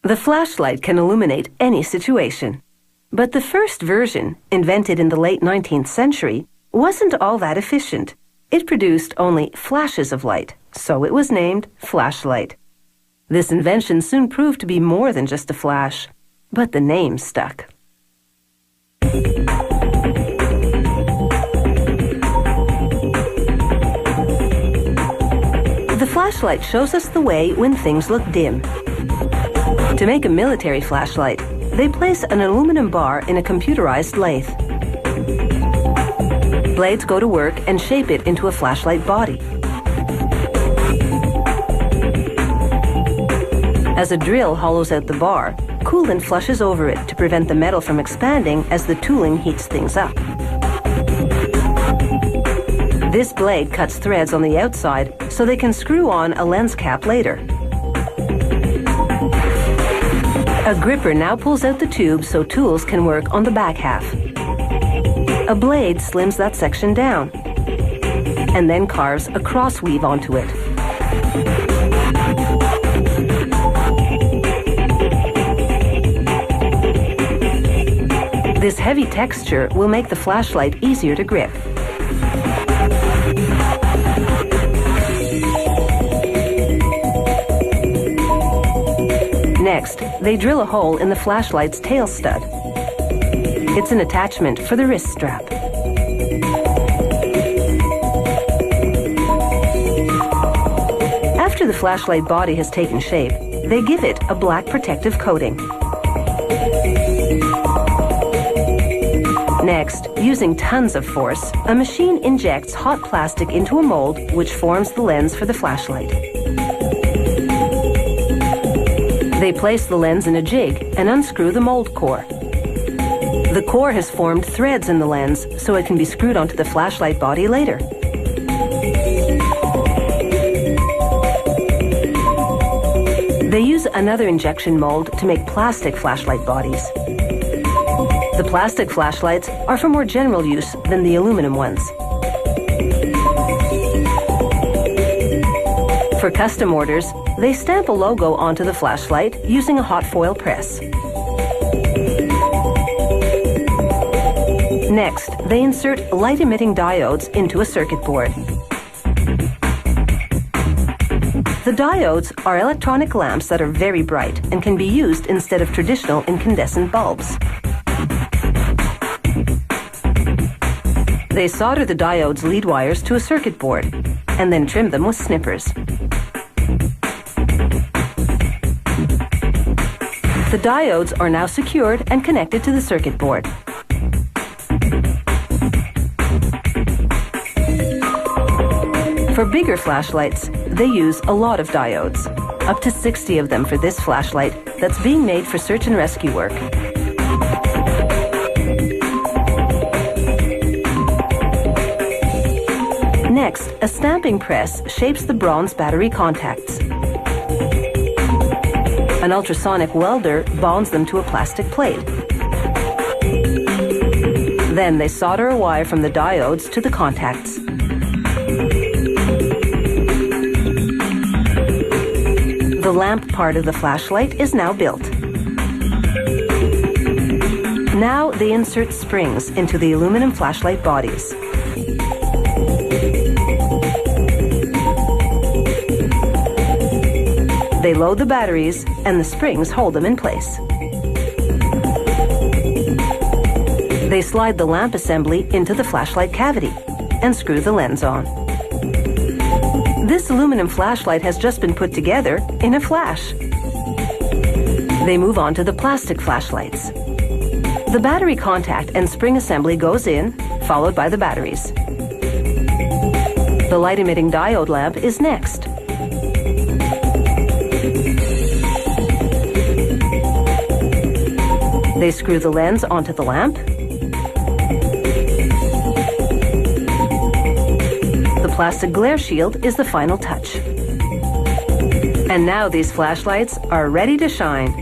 The flashlight can illuminate any situation. But the first version, invented in the late 19th century, wasn't all that efficient. It produced only flashes of light, so it was named flashlight. This invention soon proved to be more than just a flash, but the name stuck. The flashlight shows us the way when things look dim. To make a military flashlight, they place an aluminum bar in a computerized lathe. Blades go to work and shape it into a flashlight body. As a drill hollows out the bar, coolant flushes over it to prevent the metal from expanding as the tooling heats things up. This blade cuts threads on the outside so they can screw on a lens cap later. A gripper now pulls out the tube so tools can work on the back half. A blade slims that section down and then carves a cross weave onto it. This heavy texture will make the flashlight easier to grip. Next, they drill a hole in the flashlight's tail stud. It's an attachment for the wrist strap. After the flashlight body has taken shape, they give it a black protective coating. Next, using tons of force, a machine injects hot plastic into a mold which forms the lens for the flashlight. They place the lens in a jig and unscrew the mold core. The core has formed threads in the lens so it can be screwed onto the flashlight body later. They use another injection mold to make plastic flashlight bodies. The plastic flashlights are for more general use than the aluminum ones. For custom orders, they stamp a logo onto the flashlight using a hot foil press. Next, they insert light-emitting diodes into a circuit board. The diodes are electronic lamps that are very bright and can be used instead of traditional incandescent bulbs. They solder the diodes' lead wires to a circuit board and then trim them with snippers. The diodes are now secured and connected to the circuit board. For bigger flashlights, they use a lot of diodes, up to 60 of them for this flashlight that's being made for search and rescue work. Next, a stamping press shapes the bronze battery contacts. An ultrasonic welder bonds them to a plastic plate. Then they solder a wire from the diodes to the contacts. The lamp part of the flashlight is now built. Now they insert springs into the aluminum flashlight bodies. They load the batteries, and the springs hold them in place. They slide the lamp assembly into the flashlight cavity and screw the lens on. This aluminum flashlight has just been put together in a flash. They move on to the plastic flashlights. The battery contact and spring assembly goes in, followed by the batteries. The light-emitting diode lamp is next. They screw the lens onto the lamp. The plastic glare shield is the final touch. And now these flashlights are ready to shine.